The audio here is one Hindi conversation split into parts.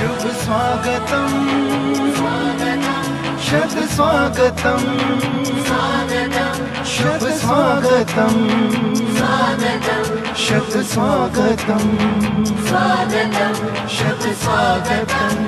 शुभ स्वागतम शत स्वागतम शुभ स्वागतम शत स्वागतम शत स्वागतम।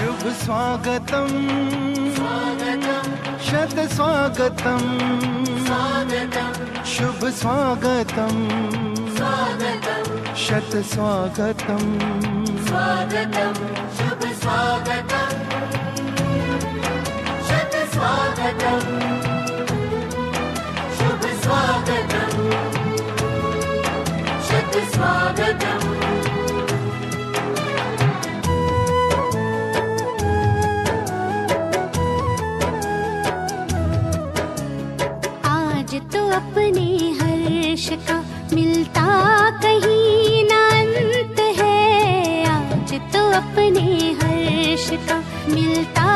शुभ स्वागतम शत स्वागतम शुभ स्वागतम शत स्वागतम शुभ स्वागतम शत स्वागतम शुभ स्वागतम शत स्वागतम। अपने हर्ष का मिलता कहीं ना अंत है। आज तो अपने हर्ष का मिलता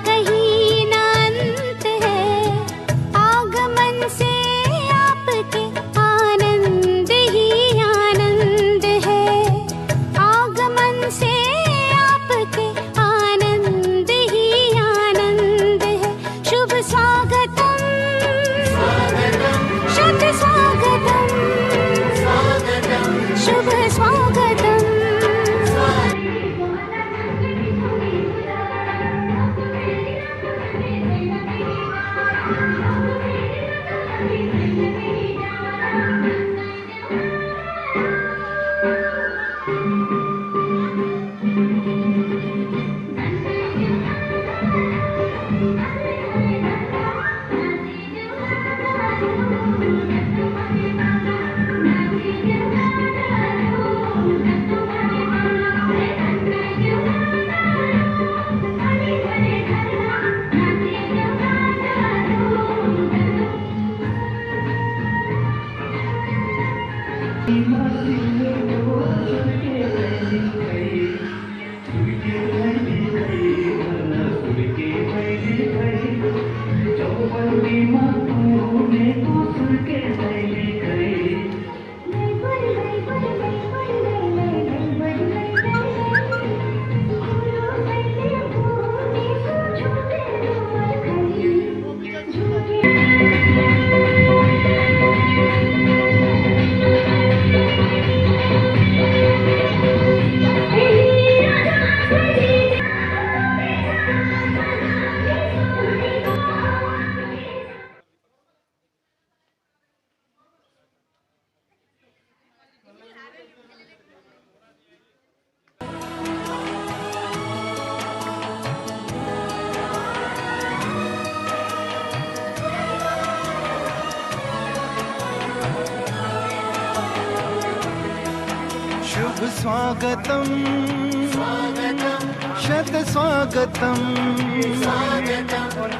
कहीं ना अंत है। आगमन से आपके आनंद ही आनंद है। आगमन से आपके आनंद ही आनंद है। शुभ स्वागतम शत स्वागतम शुभ स्वागतम।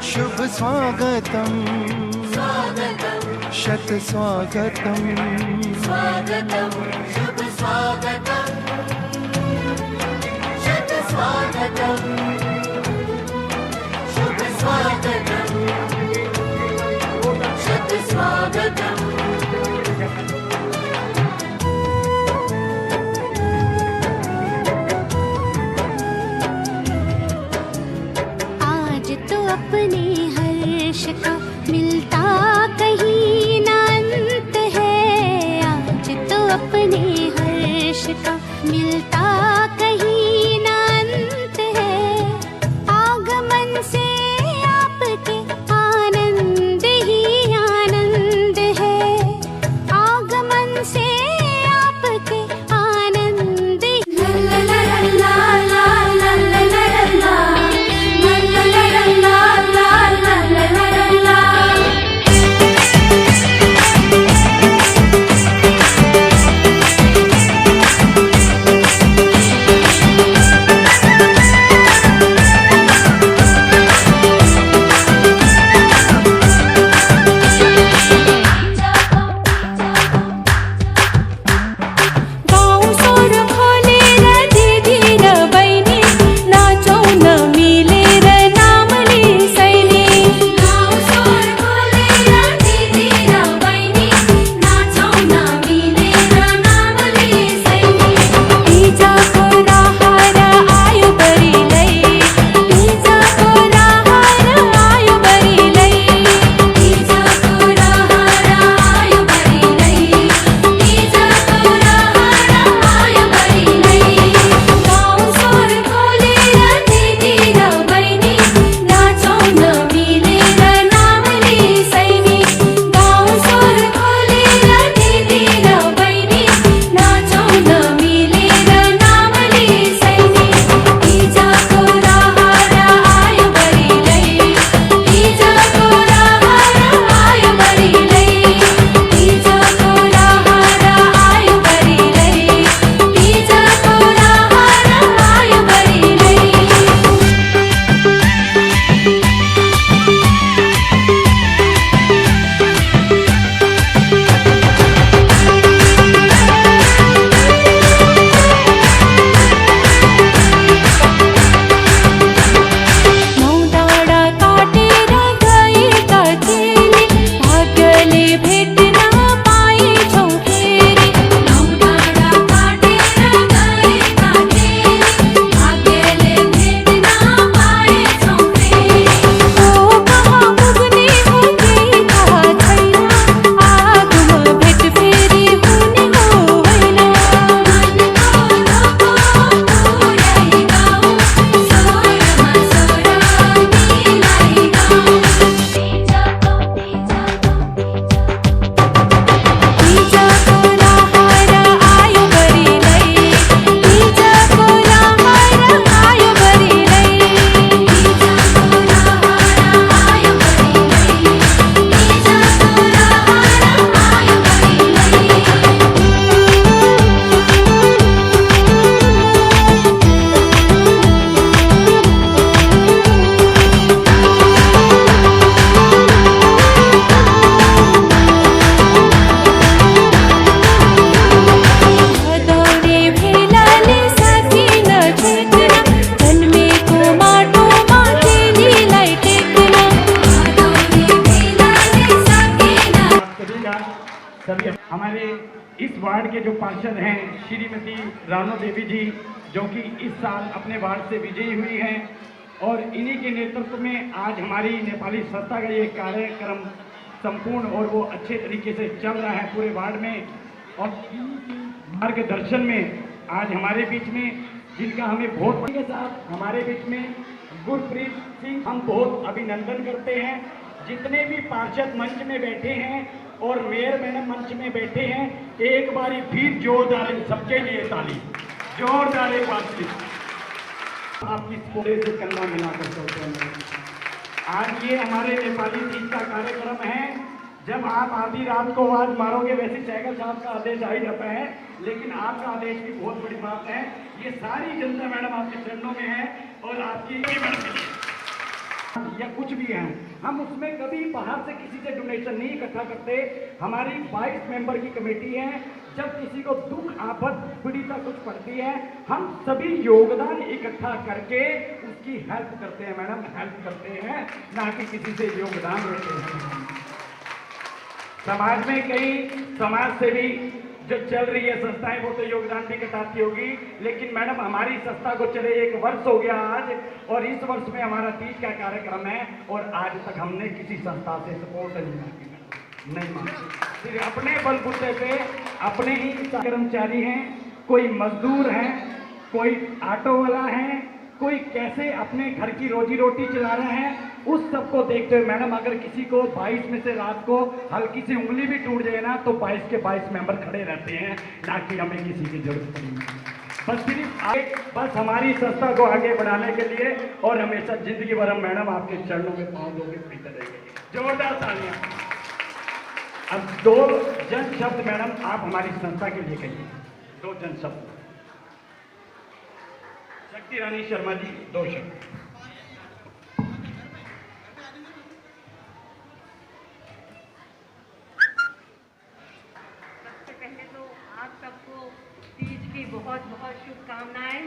शुभ स्वागतम शत स्वागतम शुभ स्वागतम शत स्वागतम शुभ स्वागतम शत स्वागतम शुभ स्वागतम शत स्वागतम। में हर्ष का मिलता कहीं न अंत है। आगमन से आपके आनंद ही आनंद है। आगमन से आपके आनंद ला ला ला ला ला ला ला ला ला सभी हमारे इस वार्ड के जो पार्षद हैं श्रीमती रानो देवी जी, जो कि इस साल अपने वार्ड से विजयी हुई हैं, और इन्हीं के नेतृत्व में आज हमारी नेपाली संस्था का ये कार्यक्रम संपूर्ण और वो अच्छे तरीके से चल रहा है पूरे वार्ड में। और मार्गदर्शन में आज हमारे बीच में जिनका हमें बहुत के साथ हमारे बीच में गुरप्रीत सिंह, हम बहुत अभिनंदन करते हैं। जितने भी पार्षद मंच में बैठे हैं और मेयर मैडम मंच में बैठे हैं, एक बारी फिर जोरदार सबके लिए ताली, जोरदार एक बार आपकी पूरे से कंधा मिलाकर चलते हैं। आज ये हमारे नेपाली तीज का कार्यक्रम है। जब आप आधी रात को आवाज मारोगे, वैसे सहगल साहब का आदेश आ ही जाता है, लेकिन आपका आदेश भी बहुत बड़ी बात है। ये सारी जनता मैडम आपके चरणों में है और आपकी या कुछ भी है, हम उसमें कभी बाहर से किसी से डोनेशन नहीं इकट्ठा करते। हमारी 22 मेंबर की कमेटी है। जब किसी को दुख आफत पीड़िता कुछ पड़ती है, हम सभी योगदान इकट्ठा करके उसकी हेल्प करते हैं मैडम, हेल्प करते हैं, ना कि किसी से योगदान लेते हैं। समाज में कई समाज सेवी जो चल रही है संस्थाएं, वो तो योगदान भी कटाती होगी, लेकिन मैडम हमारी संस्था को चले 1 वर्ष हो गया आज, और इस वर्ष में हमारा तीज का कार्यक्रम है और आज तक हमने किसी संस्था से सपोर्ट नहीं किया। नहीं मानते। फिर अपने बलबूते पे अपने ही कर्मचारी हैं, कोई मजदूर हैं, कोई ऑटो वाला है, कोई कैसे अपने घर की रोजी रोटी चला रहे हैं, उस सबको देखते हुए मैडम अगर किसी को 22 में से रात को हल्की सी उंगली भी टूट जाए ना तो 22 के 22 मेंबर खड़े रहते हैं, ना कि हमें किसी की जरूरत पड़ी। बस सिर्फ बस हमारी संस्था को आगे बढ़ाने के लिए, और हमेशा जिंदगी भर हम मैडम आपके चरणों में पाँव धो के पीते रहेंगे। जोरदार तालियां। अब 2 जन शब्द मैडम आप हमारी संस्था के लिए कहिए, 2 जन शब्द। शक्ति रानी शर्मा जी 2 शब्द। सबसे पहले तो आप सबको तीज की बहुत बहुत शुभकामनाएं।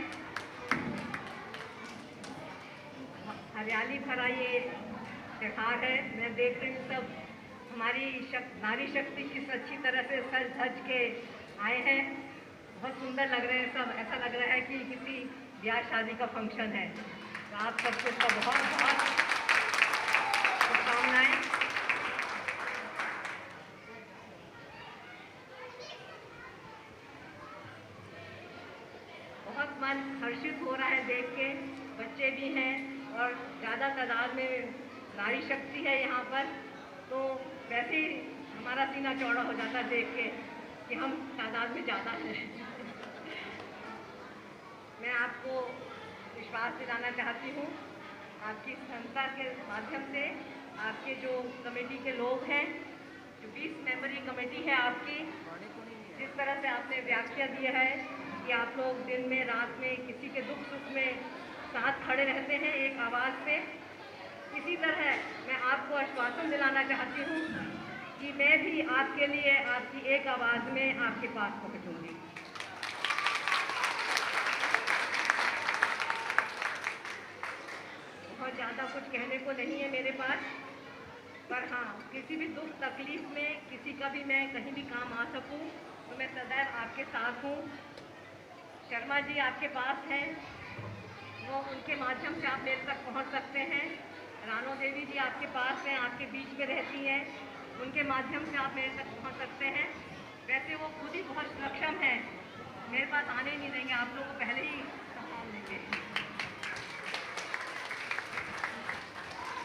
हरियाली भरा ये त्योहार है। मैं देख रही हूँ सब हमारी नारी शक्ति किस अच्छी तरह से सज धज के आए हैं। बहुत सुंदर लग रहे हैं सब, ऐसा लग रहा है कि किसी ब्याह शादी का फंक्शन है। तो आप सबको इसका बहुत बहुत शुभकामनाएं। बहुत मन हर्षित हो रहा है देख के, बच्चे भी हैं और ज़्यादा तादाद में नारी शक्ति है यहाँ पर, तो वैसे ही हमारा सीना चौड़ा हो जाता है देख के कि हम तादाद में ज़्यादा हैं। मैं आपको विश्वास दिलाना चाहती हूँ, आपकी संस्था के माध्यम से आपके जो कमेटी के लोग हैं, जो 20 मेंबरी कमेटी है आपकी, जिस तरह से आपने व्याख्या दी है कि आप लोग दिन में रात में किसी के दुख सुख में साथ खड़े रहते हैं एक आवाज़ से, इसी तरह मैं आपको आश्वासन दिलाना चाहती हूँ कि मैं भी आपके लिए आपकी एक आवाज़ में आपके पास पहुँचूँगी। बहुत ज़्यादा कुछ कहने को नहीं है मेरे पास, पर हाँ, किसी भी दुख तकलीफ में किसी का भी मैं कहीं भी काम आ सकूं तो मैं सदैव आपके साथ हूँ। शर्मा जी आपके पास हैं, वो उनके माध्यम से आप मेरे तक पहुँच सकते हैं। रानो देवी जी आपके पास हैं, आपके बीच में रहती हैं, उनके माध्यम से आप मेरे तक पहुँच सकते हैं। वैसे वो खुद ही बहुत सक्षम हैं, मेरे पास आने नहीं देंगे, आप लोगों को पहले ही संभाल देंगे।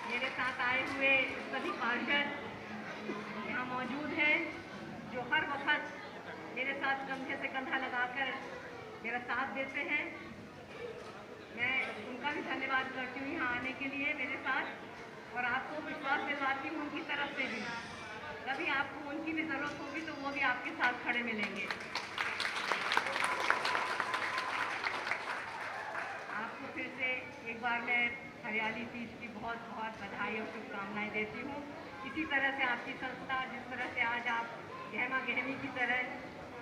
मेरे साथ आए हुए सभी पार्षद यहाँ मौजूद हैं, जो हर वक्त मेरे साथ कंधे से कंधा लगाकर मेरा साथ देते हैं। मैं उनका भी धन्यवाद करती हूँ यहाँ आने के लिए मेरे साथ, और आपको विश्वास दिलवाती हूँ उनकी तरफ से भी, कभी आपको उनकी भी ज़रूरत होगी तो वो भी आपके साथ खड़े मिलेंगे। आपको फिर से एक बार मैं हरियाली तीज की बहुत बहुत बधाई और शुभकामनाएं देती हूँ। इसी तरह से आपकी संस्था जिस तरह से आज आप गहमा गहमी की तरह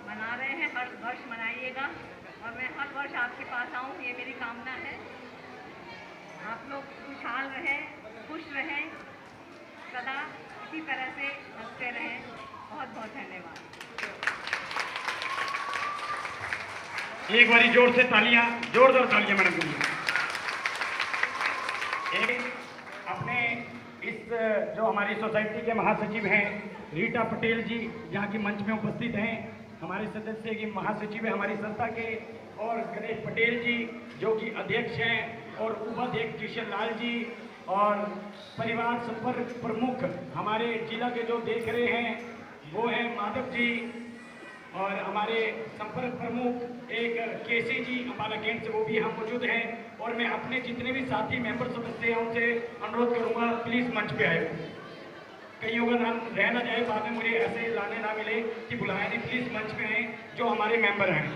मना रहे हैं, हर वर्ष मनाइएगा, और मैं हर वर्ष आपके पास आऊँ, ये मेरी कामना है। आप लोग खुशहाल रहें, खुश रहें, सदा इसी तरह से हंसते रहें। बहुत बहुत धन्यवाद। एक बारी जोर से तालियां, जोरदार तालियां मैडम के लिए। अपने इस जो हमारी सोसाइटी के महासचिव हैं रीटा पटेल जी, यहाँ की मंच में उपस्थित हैं, हमारे सदस्य की महासचिव है हमारी संस्था के, और गणेश पटेल जी जो कि अध्यक्ष हैं, और उपाध्यक्ष किशन लाल जी, और परिवार संपर्क प्रमुख हमारे जिला के जो देख रहे हैं वो हैं माधव जी, और हमारे संपर्क प्रमुख एक केसी जी अम्बाला कैंट से, वो भी यहाँ मौजूद हैं। और मैं अपने जितने भी साथी मेंबर सदस्य हैं उनसे अनुरोध करूँगा प्लीज़ मंच पे आए। कईयों का नाम रह ना जाए, बाद में मुझे ऐसे लाने ना मिले कि बुलाए नहीं, प्लीज़ मंच पे आए। जो हमारे मेंबर हैं,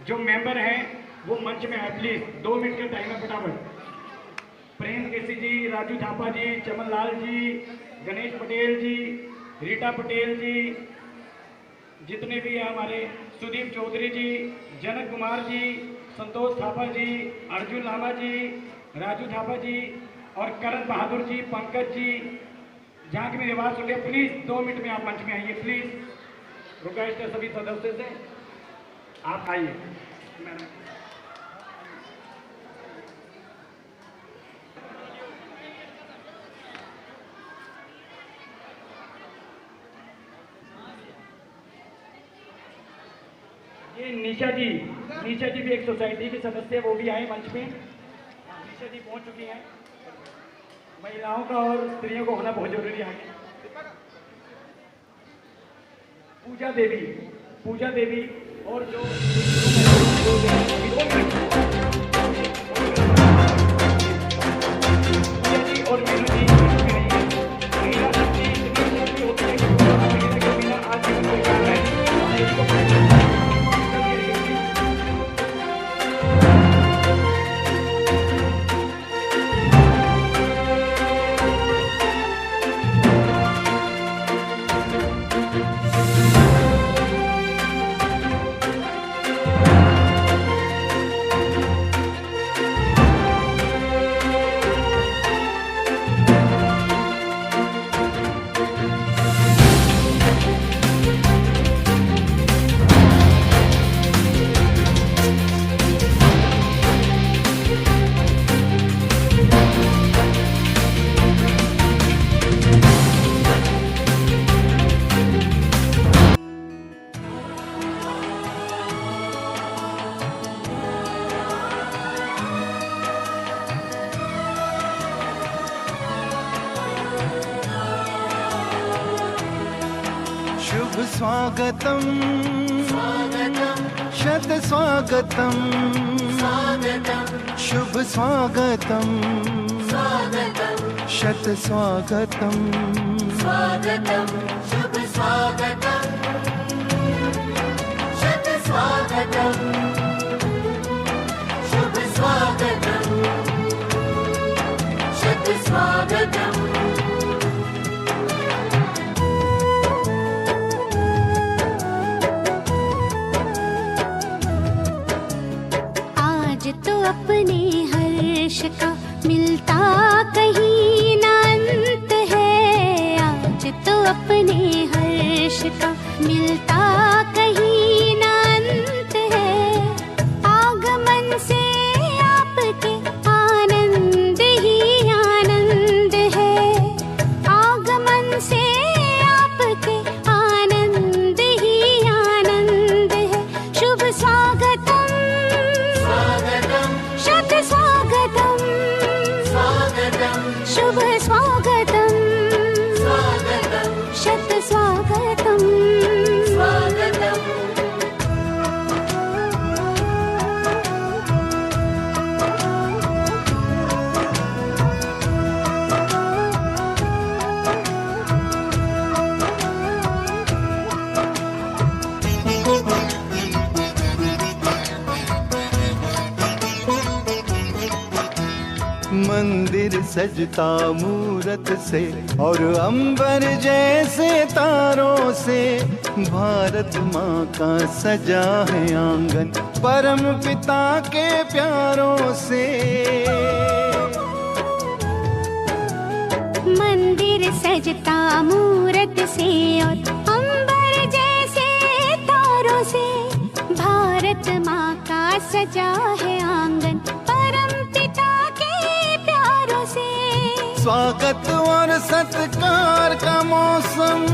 जो मेंबर हैं वो मंच में आए प्लीज़, 2 मिनट का टाइम है फटाफट। प्रेम केसी जी, राजू थापा जी, चमन लाल जी, गणेश पटेल जी, रीटा पटेल जी, जितने भी हैं हमारे सुदीप चौधरी जी, जनक कुमार जी, संतोष थापा जी, अर्जुन लामा जी, राजू थापा जी, और करण बहादुर जी, पंकज जी, जहाँ की मेरी आवाज़ सुन लिया, प्लीज़ 2 मिनट में आप मंच में आइए प्लीज़। रिक्वेस्ट है सभी सदस्य से, आप आइए। ये निशा जी भी एक सोसाइटी के सदस्य है, वो भी आए मंच पे। निशा जी पहुंच चुकी हैं। महिलाओं का और स्त्रियों को होना बहुत जरूरी है आगे। पूजा देवी और जो और मीनू जी महिला शक्ति इतनी होती है कि बिना आज जीवन कोई काम है। शुभ स्वागतम शत स्वागतम शुभ स्वागतम शत स्वागतम शुभ स्वागतम शत स्वागतम शुभ स्वागतम शत स्वागतम। आज तो अपने हर्ष का मिलता कहीं ना अंत है। आज तो अपने हर्ष का मिलता कहीं ना अंत है। आगमन से आपके आनंद ही आनंद है। आगमन से आपके आनंद ही आनंद है। शुभ स्वागतम शत स्वागतम शुभ स्वागतम शत स्वागतम। मंदिर सजता मूरत से और अंबर जैसे तारों से। भारत माँ का सजा है आंगन परम पिता के प्यारों से। मंदिर सजता मूरत से और अंबर जैसे तारों से। भारत माँ का सजा है आंगन परम पिता के प्यारों से। स्वागत और सत्कार का मौसम।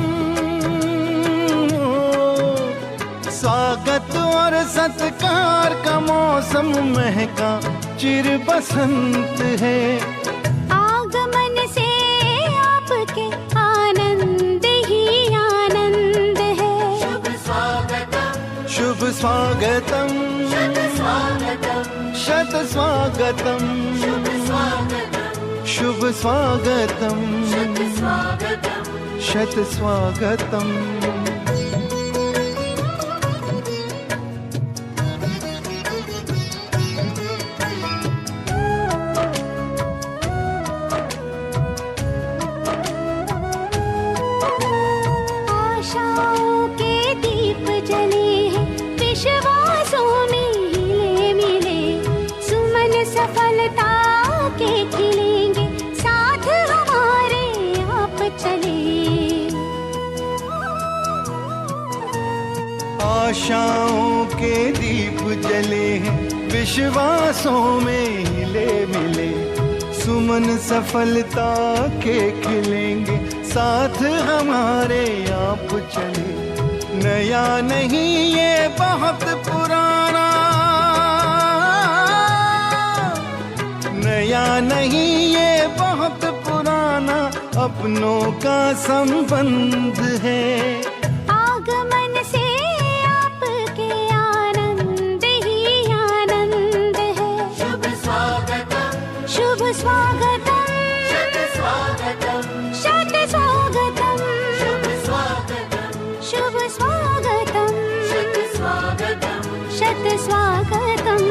स्वागत और सत्कार का मौसम महका चिर बसंत है। आगमन से आपके आनंद ही आनंद है। शुभ स्वागतम शुभ स्वागतम शत स्वागतम शुभ स्वागतम शत स्वागतम। आशाओं के दीप जले हैं विश्वासों में हिले मिले। सुमन सफलता के खिलेंगे साथ हमारे आप चले। आशाओं के दीप जले हैं विश्वासों में हिले मिले। सुमन सफलता के खिलेंगे साथ हमारे आप चले। नया नहीं ये बहुत अपनों का संबंध है। आगमन से आपके आनंद ही आनंद है। शुभ स्वागतम शुभ स्वागतम शत स्वागतम शत स्वागतम शुभ स्वागतम शुभ स्वागतम शत स्वागतम शत स्वागतम।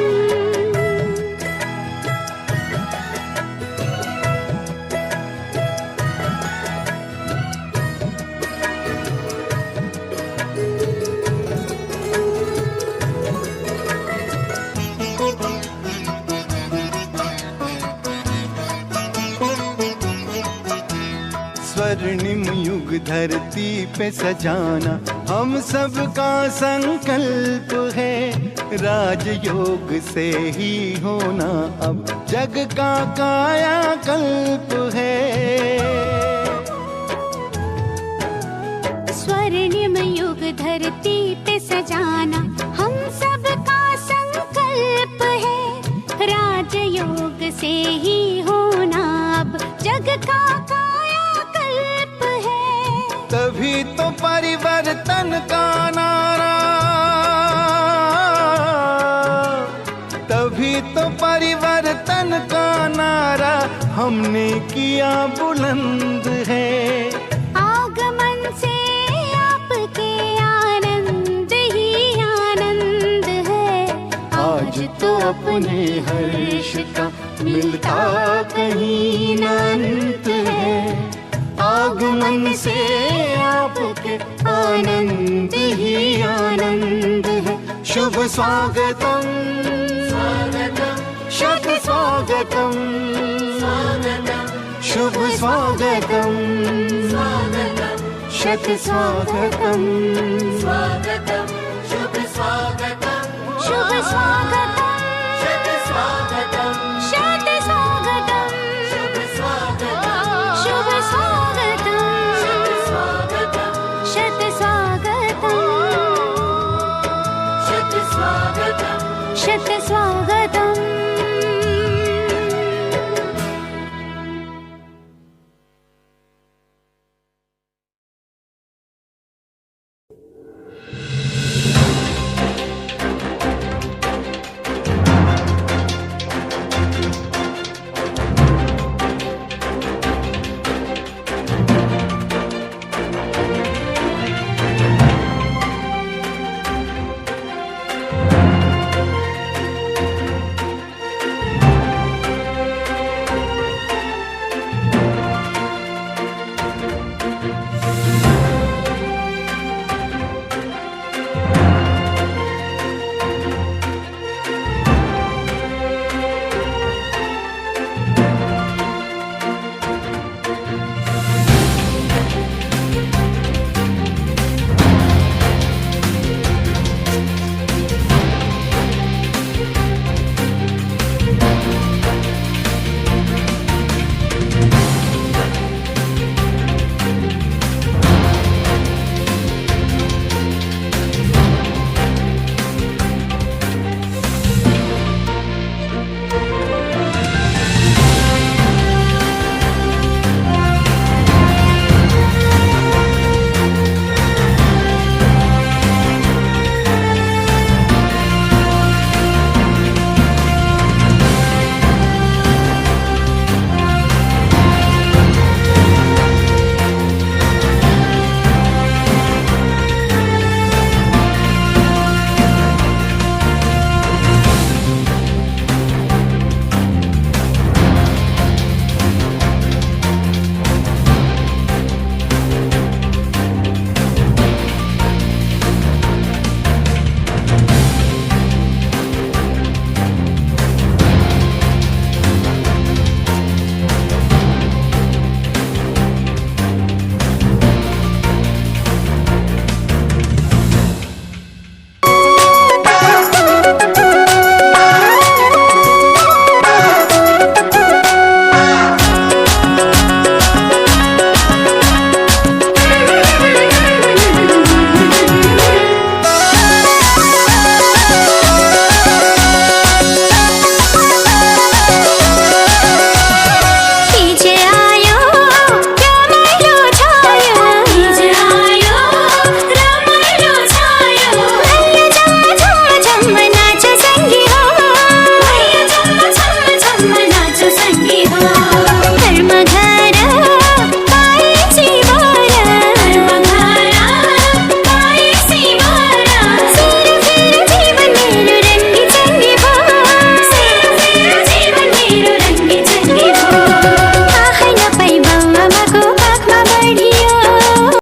स्वर्णिम युग धरती पे सजाना हम सबका संकल्प है। राजयोग से ही होना अब जग का कायाकल्प है। स्वर्णिम युग धरती पे सजाना हम सबका संकल्प है। राजयोग से ही होना अब जग का कायाकल्प है। तभी तो परिवर्तन का नारा, तभी तो परिवर्तन का नारा हमने किया बुलंद है। आगमन से आपके आनंद ही आनंद है। आज तो अपने हर्ष का मिलता कहीं न अंत है। आगमन से आपके आनंद ही आनंद है। शुभ स्वागतम स्वागतम शत स्वागतम स्वागतम शुभ स्वागतम स्वागतम शत स्वागतम स्वागतम